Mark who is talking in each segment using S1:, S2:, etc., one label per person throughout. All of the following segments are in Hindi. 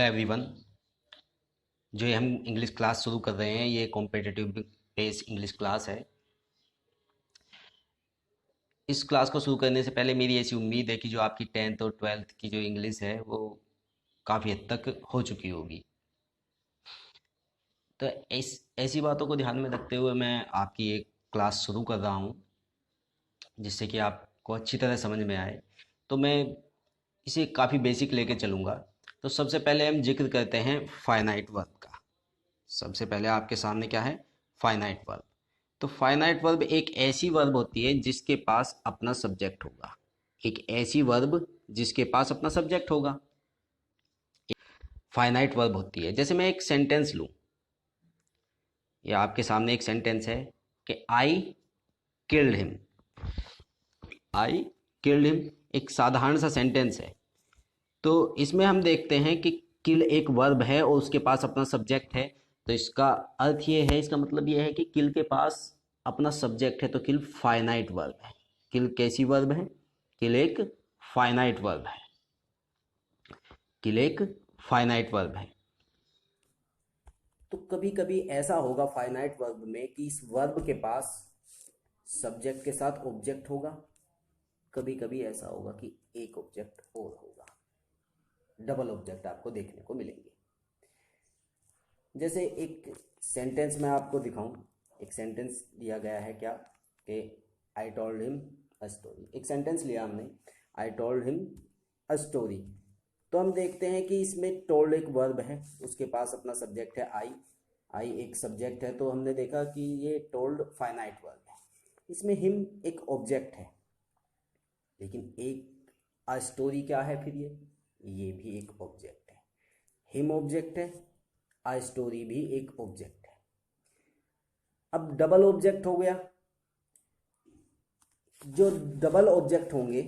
S1: एवरीवन। जो ये हम इंग्लिश क्लास शुरू कर रहे हैं, ये कॉम्पिटिटिव बेस इंग्लिश क्लास है। इस क्लास को शुरू करने से पहले मेरी ऐसी उम्मीद है कि जो आपकी 10th और 12th की जो इंग्लिश है वो काफ़ी हद तक हो चुकी होगी। तो ऐसी बातों को ध्यान में रखते हुए मैं आपकी एक क्लास शुरू कर रहा हूँ, जिससे कि आपको अच्छी तरह समझ में आए। तो मैं इसे काफ़ी बेसिक लेके चलूँगा। तो सबसे पहले हम जिक्र करते हैं फाइनाइट वर्ब का। सबसे पहले आपके सामने क्या है? Finite verb. तो फाइनाइट वर्ब एक ऐसी वर्ब होती है जिसके पास अपना सब्जेक्ट होगा। एक ऐसी वर्ब जिसके पास अपना सब्जेक्ट होगा, फाइनाइट वर्ब होती है। जैसे मैं एक सेंटेंस लूं, या आपके सामने एक सेंटेंस है कि I killed him. I killed him एक साधारण सा सेंटेंस है। तो इसमें हम देखते हैं कि किल एक वर्ब है और उसके पास अपना सब्जेक्ट है। तो इसका अर्थ ये है, इसका मतलब ये है कि किल के पास अपना सब्जेक्ट है, तो किल फाइनाइट वर्ब है। किल कैसी वर्ब है? किल एक फाइनाइट वर्ब है। किल एक फाइनाइट वर्ब है। तो कभी कभी ऐसा होगा फाइनाइट वर्ब में कि इस वर्ब के पास सब्जेक्ट के साथ ऑब्जेक्ट होगा। कभी कभी ऐसा होगा कि एक ऑब्जेक्ट और होगा। डबल ऑब्जेक्ट आपको देखने को मिलेंगे। जैसे एक सेंटेंस मैं आपको दिखाऊं। एक सेंटेंस दिया गया है क्या कि I told him a story. एक सेंटेंस लिया हमने, I told him a story. तो हम देखते हैं कि इसमें टोल्ड एक वर्ब है, उसके पास अपना सब्जेक्ट है आई। आई एक सब्जेक्ट है, तो हमने देखा कि ये टोल्ड फाइनाइट वर्ब है। इसमें हिम एक ऑब्जेक्ट है, लेकिन एक अ स्टोरी क्या है फिर? ये भी एक ऑब्जेक्ट है। हिम ऑब्जेक्ट है, आ स्टोरी भी एक ऑब्जेक्ट है। अब डबल ऑब्जेक्ट हो गया। जो डबल ऑब्जेक्ट होंगे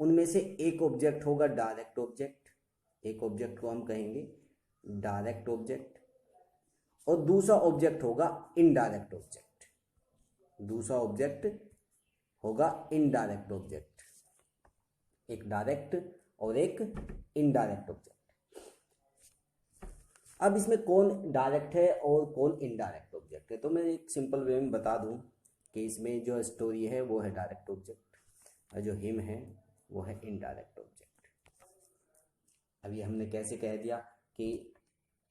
S1: उनमें से एक ऑब्जेक्ट होगा डायरेक्ट ऑब्जेक्ट। एक ऑब्जेक्ट को हम कहेंगे डायरेक्ट ऑब्जेक्ट, और दूसरा ऑब्जेक्ट होगा इनडायरेक्ट ऑब्जेक्ट। दूसरा ऑब्जेक्ट होगा इनडायरेक्ट ऑब्जेक्ट। एक डायरेक्ट और एक इनडायरेक्ट ऑब्जेक्ट। अब इसमें कौन डायरेक्ट है और कौन इनडायरेक्ट ऑब्जेक्ट है, तो मैं एक सिंपल वे में बता दूं कि इसमें जो स्टोरी है वो है डायरेक्ट ऑब्जेक्ट, और जो हिम है वो है इनडायरेक्ट ऑब्जेक्ट। अभी हमने कैसे कह दिया कि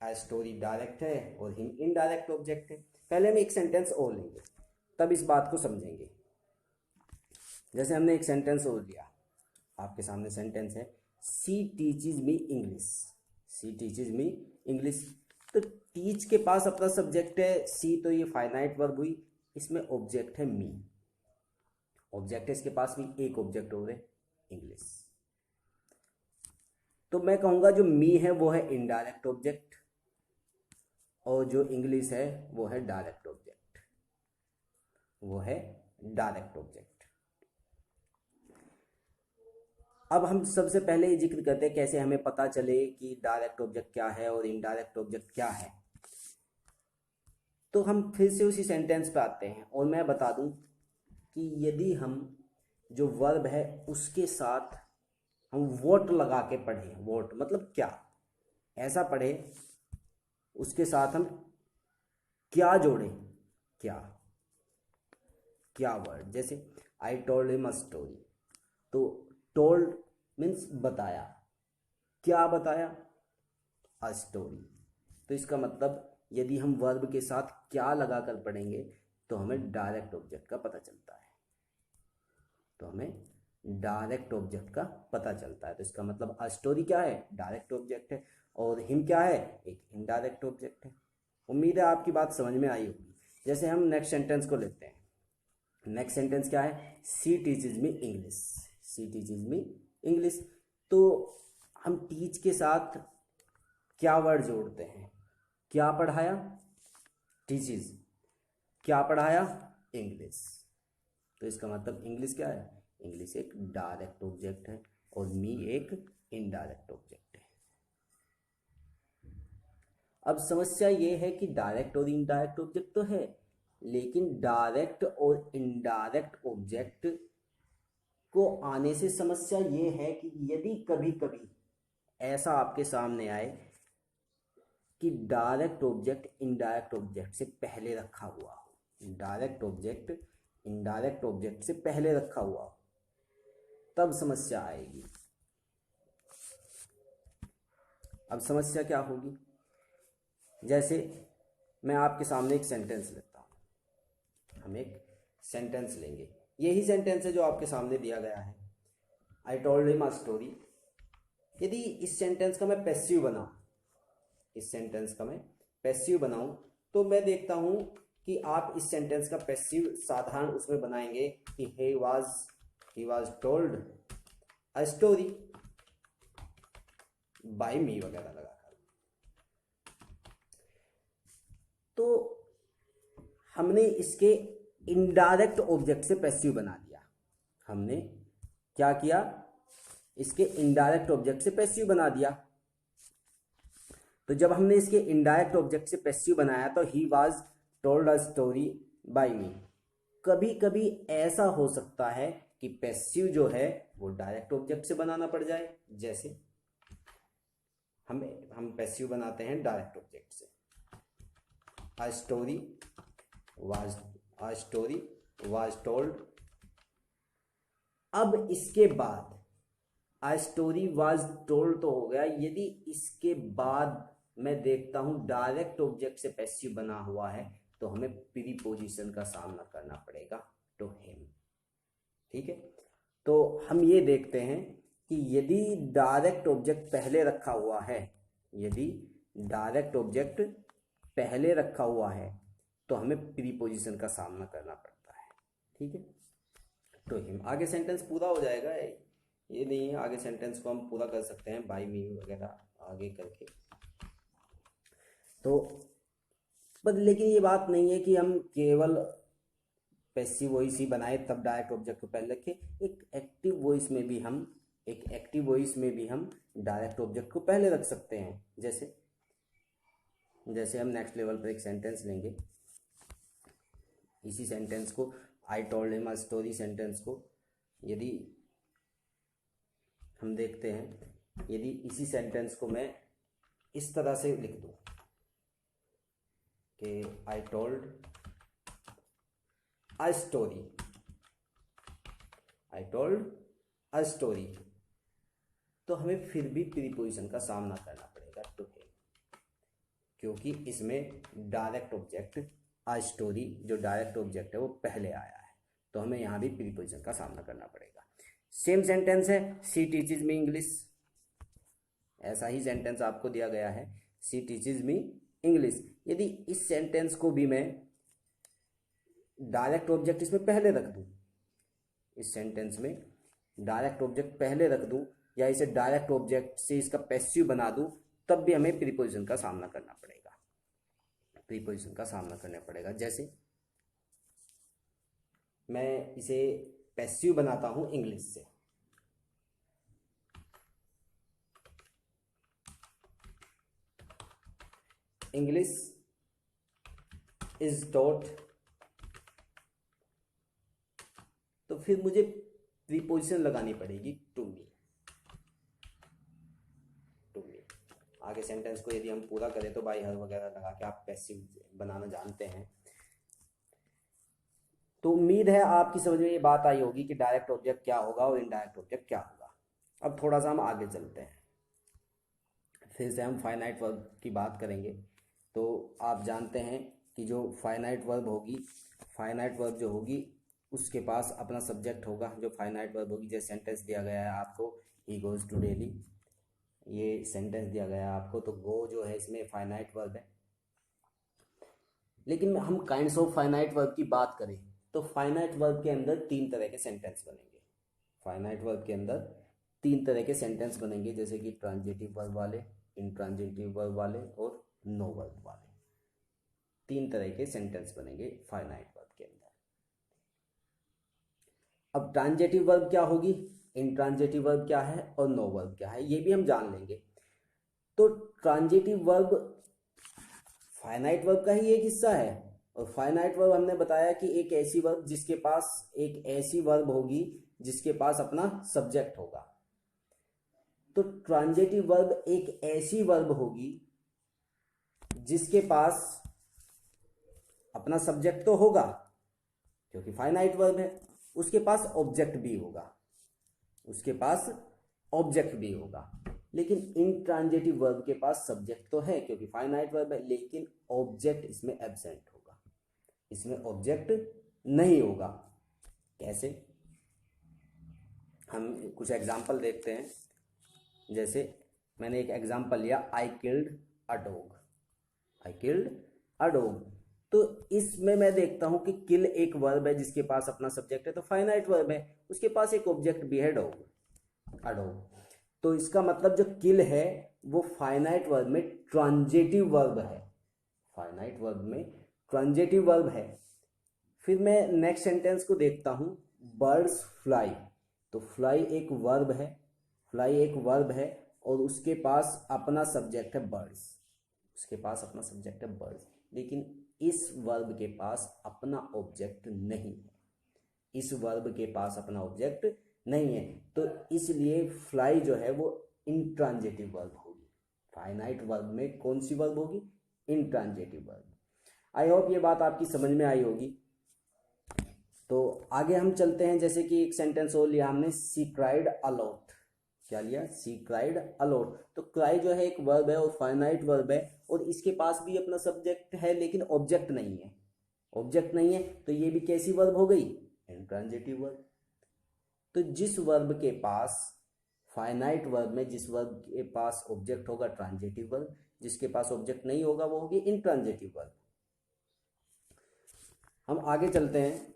S1: स्टोरी डायरेक्ट है और हिम इनडायरेक्ट ऑब्जेक्ट है। पहले हम एक सेंटेंस और लेंगे, तब इस बात को समझेंगे। जैसे हमने एक सेंटेंस और लिया, आपके सामने सेंटेंस है, सी टीचेज मी इंग्लिश। सी टीचेज मी इंग्लिश। तो टीच के पास अपना सब्जेक्ट है सी, तो ये फाइनाइट वर्ब हुई। इसमें ऑब्जेक्ट है मी। ऑब्जेक्ट है इसके पास भी, एक ऑब्जेक्ट और है इंग्लिश। तो मैं कहूंगा जो मी है वो है इनडायरेक्ट ऑब्जेक्ट, और जो इंग्लिश है वो है डायरेक्ट ऑब्जेक्ट। वो है डायरेक्ट ऑब्जेक्ट। अब हम सबसे पहले ये जिक्र करते हैं कैसे हमें पता चले कि डायरेक्ट ऑब्जेक्ट क्या है और इनडायरेक्ट ऑब्जेक्ट क्या है। तो हम फिर से उसी सेंटेंस पे आते हैं, और मैं बता दूं कि यदि हम जो वर्ब है उसके साथ हम वोट लगा के पढ़े, वोट मतलब क्या, ऐसा पढ़े, उसके साथ हम क्या जोड़ें, क्या क्या वर्ड। जैसे I told him a story, तो टोल्ड मीन्स बताया, क्या बताया? A story. तो इसका मतलब यदि हम वर्ब के साथ क्या लगाकर पढ़ेंगे तो हमें डायरेक्ट ऑब्जेक्ट का पता चलता है। तो हमें डायरेक्ट ऑब्जेक्ट का पता चलता है। तो इसका मतलब अ स्टोरी क्या है? डायरेक्ट ऑब्जेक्ट है। और हिम क्या है? एक इनडायरेक्ट ऑब्जेक्ट है। उम्मीद है आपकी बात समझ में आई होगी। जैसे हम नेक्स्ट सेंटेंस को लेते हैं। नेक्स्ट सेंटेंस क्या है? सी टीचेज मी इंग्लिश। सी टीचेज मी इंग्लिश। तो हम टीच के साथ क्या वर्ड जोड़ते हैं? क्या पढ़ाया? टीचेज। क्या पढ़ाया? इंग्लिश। तो इसका मतलब इंग्लिश क्या है? इंग्लिश एक डायरेक्ट ऑब्जेक्ट है, और मी एक इनडायरेक्ट ऑब्जेक्ट है। अब समस्या ये है कि डायरेक्ट और इनडायरेक्ट ऑब्जेक्ट तो है, लेकिन डायरेक्ट और इनडायरेक्ट ऑब्जेक्ट को आने से समस्या ये है कि यदि कभी कभी ऐसा आपके सामने आए कि डायरेक्ट ऑब्जेक्ट इनडायरेक्ट ऑब्जेक्ट से पहले रखा हुआ हो, डायरेक्ट ऑब्जेक्ट इनडायरेक्ट ऑब्जेक्ट से पहले रखा हुआ हो, तब समस्या आएगी। अब समस्या क्या होगी? जैसे मैं आपके सामने एक सेंटेंस लेता हूँ, हम एक सेंटेंस लेंगे, यही सेंटेंस है जो आपके सामने दिया गया है, I told him a story. यदि इस सेंटेंस का मैं पैसिव बनाऊं, इस सेंटेंस का मैं पैसिव बनाऊं, तो मैं देखता हूं कि आप इस सेंटेंस का पैसिव साधारण उसमें बनाएंगे कि he was told a story by me वगैरह लगाकर। तो हमने इसके इनडायरेक्ट ऑब्जेक्ट से पैसिव बना दिया। हमने क्या किया? इसके इनडायरेक्ट ऑब्जेक्ट से पैसिव बना दिया। तो जब हमने इसके इनडायरेक्ट ऑब्जेक्ट से पैसिव बनाया तो he was told a story by me. कभी कभी ऐसा हो सकता है कि पैसिव जो है वो डायरेक्ट ऑब्जेक्ट से बनाना पड़ जाए। जैसे हम पैसिव बनाते हैं डायरेक्ट ऑब्जेक्ट से, अ स्टोरी वाज टोल्ड। अब इसके बाद अ स्टोरी वाज टोल्ड तो हो गया, यदि इसके बाद मैं देखता हूं डायरेक्ट ऑब्जेक्ट से पैसिव बना हुआ है तो हमें प्रीपोजिशन का सामना करना पड़ेगा, टू हिम। ठीक है, तो हम ये देखते हैं कि यदि डायरेक्ट ऑब्जेक्ट पहले रखा हुआ है, यदि डायरेक्ट ऑब्जेक्ट पहले रखा हुआ है तो हमें प्रीपोजिशन का सामना करना पड़ता है। ठीक है, तो हिम, आगे सेंटेंस पूरा हो जाएगा, ये नहीं है, आगे सेंटेंस को हम पूरा कर सकते हैं बाय मी वगैरह आगे करके। तो पर लेकिन ये बात नहीं है कि हम केवल पैसिव वॉइस ही बनाए तब डायरेक्ट ऑब्जेक्ट को पहले रखें। एक एक्टिव वॉइस में भी हम डायरेक्ट ऑब्जेक्ट को पहले रख सकते हैं। जैसे हम नेक्स्ट लेवल पर एक सेंटेंस लेंगे, इसी सेंटेंस को, I told him a story sentence को यदि हम देखते हैं, यदि इसी सेंटेंस को मैं इस तरह से लिख दूं कि आई टोल्ड अ स्टोरी, तो हमें फिर भी प्रीपोजिशन का सामना करना पड़ेगा, टू हिम, क्योंकि इसमें डायरेक्ट ऑब्जेक्ट अ स्टोरी जो डायरेक्ट ऑब्जेक्ट है वो पहले आया है, तो हमें यहाँ भी प्रीपोजिशन का सामना करना पड़ेगा। सेम सेंटेंस है, शी टीचेज मी इंग्लिश। ऐसा ही सेंटेंस आपको दिया गया है, शी टीचेज मी इंग्लिश। यदि इस सेंटेंस को भी मैं डायरेक्ट ऑब्जेक्ट इसमें पहले रख दूं, इस सेंटेंस में डायरेक्ट ऑब्जेक्ट पहले रख दूं या इसे डायरेक्ट ऑब्जेक्ट से इसका पैसिव बना दूं, तब भी हमें प्रीपोजिशन का सामना करना पड़ेगा। जैसे मैं इसे पैसिव बनाता हूं इंग्लिश से, इंग्लिश इज टॉट, तो फिर मुझे प्रीपोजिशन लगानी पड़ेगी टू मी। आगे सेंटेंस को यदि हम पूरा करें तो बाय हर वगैरह लगा के आप पैसिव बनाना जानते हैं। तो उम्मीद है आपकी समझ में ये बात आई होगी कि डायरेक्ट ऑब्जेक्ट क्या होगा और इनडायरेक्ट ऑब्जेक्ट क्या होगा। अब थोड़ा सा हम आगे चलते हैं, फिर से हम फाइनाइट वर्ब की बात करेंगे। तो आप जानते हैं कि जो फाइनाइट वर्ब होगी उसके पास अपना सब्जेक्ट होगा। जो फाइनाइट वर्ब होगी, जैसे सेंटेंस दिया गया है आपको, ही गोज टू डेली, ये सेंटेंस दिया गया है आपको, तो गो जो है इसमें फाइनाइट वर्ब है। लेकिन हम काइंड्स ऑफ फाइनाइट वर्ब की बात करें तो फाइनाइट वर्ब के अंदर तीन तरह के सेंटेंस बनेंगे। फाइनाइट वर्ब के अंदर तीन तरह के सेंटेंस बनेंगे, जैसे कि ट्रांजिटिव वर्ब वाले, इंट्रांजिटिव वर्ब वाले और नो वर्ब वाले। तीन तरह के सेंटेंस बनेंगे फाइनाइट वर्ब के अंदर। अब ट्रांजिटिव वर्ब क्या होगी, इंट्रांजिटिव वर्ब क्या है और नो वर्ब क्या है, ये भी हम जान लेंगे। तो ट्रांजिटिव वर्ब फाइनाइट वर्ब का ही एक हिस्सा है, और फाइनाइट वर्ब हमने बताया कि एक ऐसी वर्ब जिसके पास एक ऐसी वर्ब होगी जिसके पास अपना सब्जेक्ट होगा। तो ट्रांजिटिव वर्ब एक ऐसी वर्ब होगी जिसके पास अपना सब्जेक्ट तो होगा क्योंकि फाइनाइट वर्ब है, उसके पास ऑब्जेक्ट भी होगा, उसके पास ऑब्जेक्ट भी होगा। लेकिन इंट्रांजिटिव वर्ब के पास सब्जेक्ट तो है क्योंकि फाइनाइट वर्ब है, लेकिन ऑब्जेक्ट इसमें एब्सेंट होगा, इसमें ऑब्जेक्ट नहीं होगा। कैसे? हम कुछ एग्जाम्पल देखते हैं। जैसे मैंने एक एग्जाम्पल लिया, I killed a dog, I killed a dog. तो इसमें मैं देखता हूं कि किल एक वर्ब है जिसके पास अपना सब्जेक्ट है, तो फाइनाइट वर्ब है, उसके पास एक ऑब्जेक्ट भी है, डॉग, अ डॉग। तो इसका मतलब जो किल है वो फाइनाइट वर्ब में ट्रांजिटिव वर्ब है, फाइनाइट वर्ब में ट्रांजिटिव वर्ब है। फिर मैं नेक्स्ट सेंटेंस को देखता हूं, बर्ड्स फ्लाई। तो फ्लाई एक वर्ब है, फ्लाई एक वर्ब है और उसके पास अपना सब्जेक्ट है बर्ड्स, उसके पास अपना सब्जेक्ट है बर्ड्स, लेकिन इस वर्ब के पास अपना ऑब्जेक्ट नहीं है, इस वर्ब के पास अपना ऑब्जेक्ट नहीं है। तो इसलिए फ्लाई जो है वो इंट्रांजिटिव वर्ब होगी। फाइनाइट वर्ब में कौन सी वर्ब होगी? Intransitive verb. आई होप ये बात आपकी समझ में आई होगी। तो आगे हम चलते हैं। जैसे कि एक सेंटेंस और लिया हमने, सी क्राइड अलॉट। क्या लिया? She cried a lot. तो क्राई जो है एक वर्ब है और फाइनाइट वर्ब है और इसके पास भी अपना सब्जेक्ट है लेकिन ऑब्जेक्ट नहीं है, ऑब्जेक्ट नहीं है, तो ये भी कैसी वर्ब हो गई? Intransitive verb. तो जिस वर्ब के पास, फाइनाइट वर्ब में जिस वर्ब के पास ऑब्जेक्ट होगा ट्रांजिटिव वर्ब, जिसके पास ऑब्जेक्ट नहीं होगा वो होगी इंट्रांजिटिव वर्ब। हम आगे चलते हैं।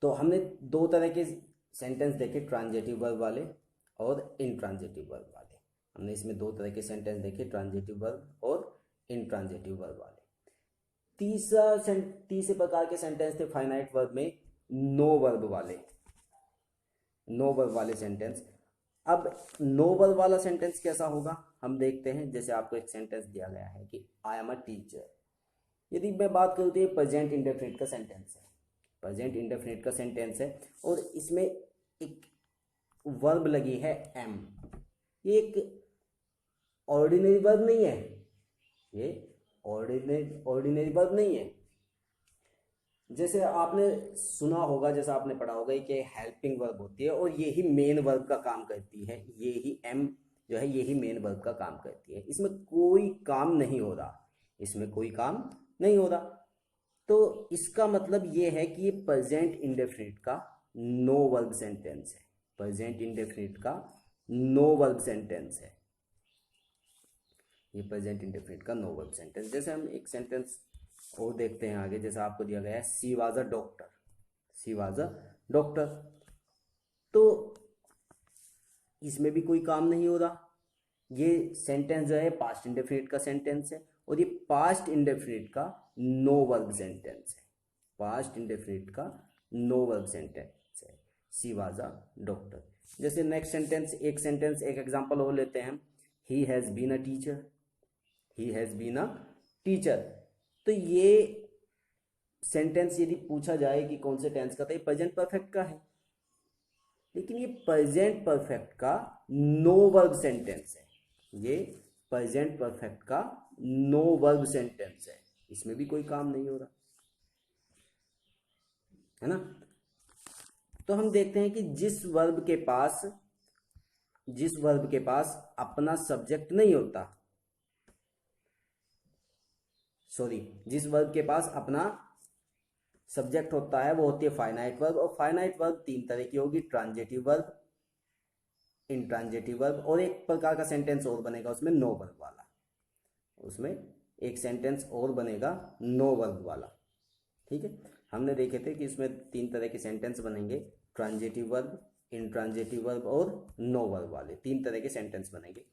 S1: तो हमने दो तरह के सेंटेंस देखे, ट्रांजिटिव वर्ब वाले और इंट्रांजिटिव वर्ब वाले। हमने इसमें दो तरह के सेंटेंस देखे, ट्रांजिटिव वर्ब और इंट्रांजिटिव वर्ब वाले। तीसरे प्रकार के सेंटेंस थे फाइनाइट वर्ब में नो वर्ब वाले, नो वर्ब वाले सेंटेंस। अब नो वर्ब वाला सेंटेंस कैसा होगा हम देखते हैं। जैसे आपको एक सेंटेंस दिया गया है कि आई एम अ टीचर। यदि मैं बात करूँ तो ये प्रेजेंट इंडेफिनिट का सेंटेंस है, प्रेजेंट इंडेफिनिट का सेंटेंस है और इसमें एक वर्ब लगी है एम। ये एक ऑर्डिनरी वर्ब नहीं है, ये ऑर्डिनरी वर्ब नहीं है। जैसे आपने सुना होगा, जैसा आपने पढ़ा होगा कि हेल्पिंग वर्ब होती है और यही मेन वर्ब का काम करती है, यही एम जो है यही मेन वर्ब का काम करती है। इसमें कोई काम नहीं हो रहा, इसमें कोई काम नहीं हो रहा। तो इसका मतलब ये है कि ये प्रेजेंट इंडेफिनिट का नो वर्ब सेंटेंस है, प्रेजेंट इंडेफिनिट का नो वर्ब सेंटेंस है, ये प्रेजेंट इंडेफिनिट का नो वर्ब सेंटेंस। जैसे हम एक सेंटेंस और देखते हैं आगे। जैसा आपको दिया गया है, she was a doctor, C was a doctor. तो इसमें भी कोई काम नहीं हो रहा। ये सेंटेंस जो है पास्ट इंडेफिनिट का सेंटेंस है और ये पास्ट इंडेफिनिट का नो वर्ब सेंटेंस है, पास्ट इंडेफिनिट का नो वर्ब सेंटेंस है, सी वाज अ डॉक्टर। जैसे नेक्स्ट सेंटेंस, एक एग्जांपल और लेते हैं, he has been a teacher, he has been a teacher. तो ये सेंटेंस यदि पूछा जाए कि कौन से टेंस का था, ये प्रेजेंट परफेक्ट का है, लेकिन ये प्रेजेंट परफेक्ट का नो वर्ब सेंटेंस है, ये प्रेजेंट परफेक्ट का नो वर्ब सेंटेंस है, इसमें भी कोई काम नहीं हो रहा है ना। तो हम देखते हैं कि जिस वर्ब के पास अपना सब्जेक्ट नहीं होता, सॉरी, जिस वर्ब के पास अपना सब्जेक्ट होता है वो होती है फाइनाइट वर्ब। और फाइनाइट वर्ब तीन तरह की होगी, ट्रांजिटिव वर्ब, इंट्रांजिटिव वर्ब, और एक प्रकार का सेंटेंस और बनेगा उसमें नो वर्ब वाला, उसमें एक सेंटेंस और बनेगा नो वर्ब वाला। ठीक है, हमने देखे थे कि इसमें तीन तरह के सेंटेंस बनेंगे, ट्रांजिटिव वर्ब, इंट्रांजिटिव वर्ब और नो वर्ब वाले तीन तरह के सेंटेंस बनेंगे।